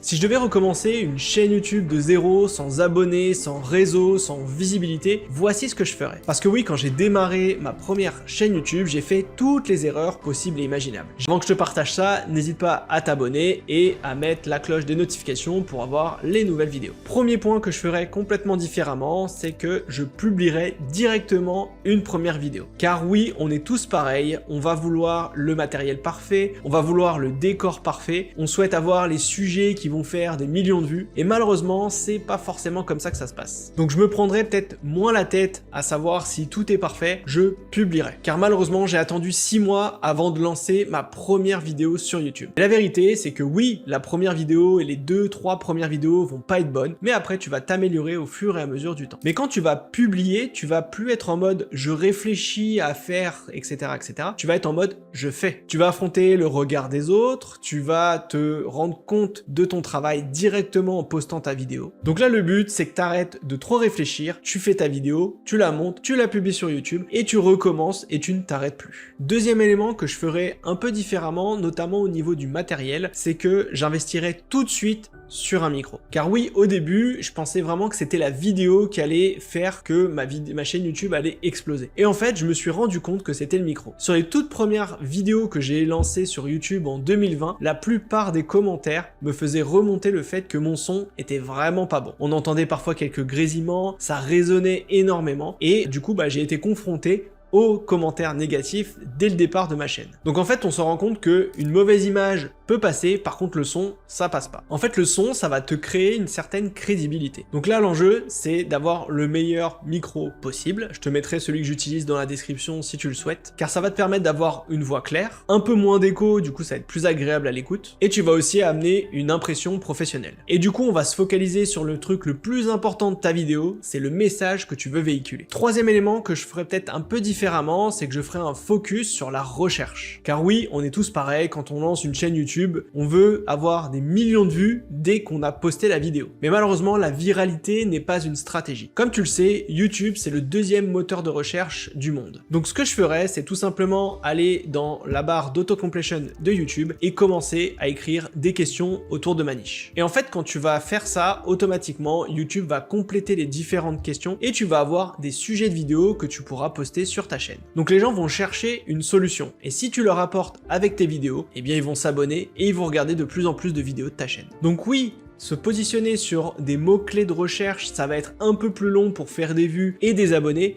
Si je devais recommencer une chaîne YouTube de zéro, sans abonnés, sans réseau, sans visibilité, voici ce que je ferais. Parce que oui, quand j'ai démarré ma première chaîne YouTube, j'ai fait toutes les erreurs possibles et imaginables. Avant que je te partage ça, n'hésite pas à t'abonner et à mettre la cloche des notifications pour avoir les nouvelles vidéos. Premier point que je ferais complètement différemment, c'est que je publierais directement une première vidéo. Car oui, on est tous pareils, on va vouloir le matériel parfait, on va vouloir le décor parfait, on souhaite avoir les sujets qui vont faire des millions de vues, et malheureusement, c'est pas forcément comme ça que ça se passe. Donc je me prendrai peut-être moins la tête à savoir si tout est parfait, je publierai. Car malheureusement, j'ai attendu 6 mois avant de lancer ma première vidéo sur YouTube. Et la vérité, c'est que oui, la première vidéo et les 2-3 premières vidéos vont pas être bonnes, mais après tu vas t'améliorer au fur et à mesure du temps. Mais quand tu vas publier, tu vas plus être en mode je réfléchis à faire, etc., etc. Tu vas être en mode je fais. Tu vas affronter le regard des autres, tu vas te rendre compte de ton travail directement en postant ta vidéo. Donc là, le but, c'est que tu arrêtes de trop réfléchir, tu fais ta vidéo, tu la montes, tu la publies sur YouTube et tu recommences et tu ne t'arrêtes plus. Deuxième élément que je ferai un peu différemment, notamment au niveau du matériel, c'est que j'investirai tout de suite sur un micro. Car oui, au début, je pensais vraiment que c'était la vidéo qui allait faire que ma chaîne YouTube allait exploser. Et en fait, je me suis rendu compte que c'était le micro. Sur les toutes premières vidéos que j'ai lancées sur YouTube en 2020, la plupart des commentaires me faisaient remonter le fait que mon son était vraiment pas bon. On entendait parfois quelques grésillements, ça résonnait énormément, et du coup, j'ai été confronté aux commentaires négatifs dès le départ de ma chaîne. Donc en fait, on se rend compte que une mauvaise image peut passer, par contre le son, ça passe pas. En fait, le son, ça va te créer une certaine crédibilité. Donc là, l'enjeu, c'est d'avoir le meilleur micro possible. Je te mettrai celui que j'utilise dans la description si tu le souhaites, car ça va te permettre d'avoir une voix claire, un peu moins d'écho, du coup ça va être plus agréable à l'écoute, et tu vas aussi amener une impression professionnelle. Et du coup, on va se focaliser sur le truc le plus important de ta vidéo, c'est le message que tu veux véhiculer. Troisième élément que je ferai peut-être un peu différemment, c'est que je ferai un focus sur la recherche. Car oui, on est tous pareils, quand on lance une chaîne YouTube, on veut avoir des millions de vues dès qu'on a posté la vidéo. Mais malheureusement, la viralité n'est pas une stratégie. Comme tu le sais, YouTube, c'est le deuxième moteur de recherche du monde. Donc ce que je ferais, c'est tout simplement aller dans la barre d'autocompletion de YouTube et commencer à écrire des questions autour de ma niche. Et en fait, quand tu vas faire ça, automatiquement, YouTube va compléter les différentes questions et tu vas avoir des sujets de vidéos que tu pourras poster sur ta chaîne. Donc les gens vont chercher une solution. Et si tu leur apportes avec tes vidéos, eh bien ils vont s'abonner et ils vont regarder de plus en plus de vidéos de ta chaîne. Donc oui, se positionner sur des mots-clés de recherche, ça va être un peu plus long pour faire des vues et des abonnés,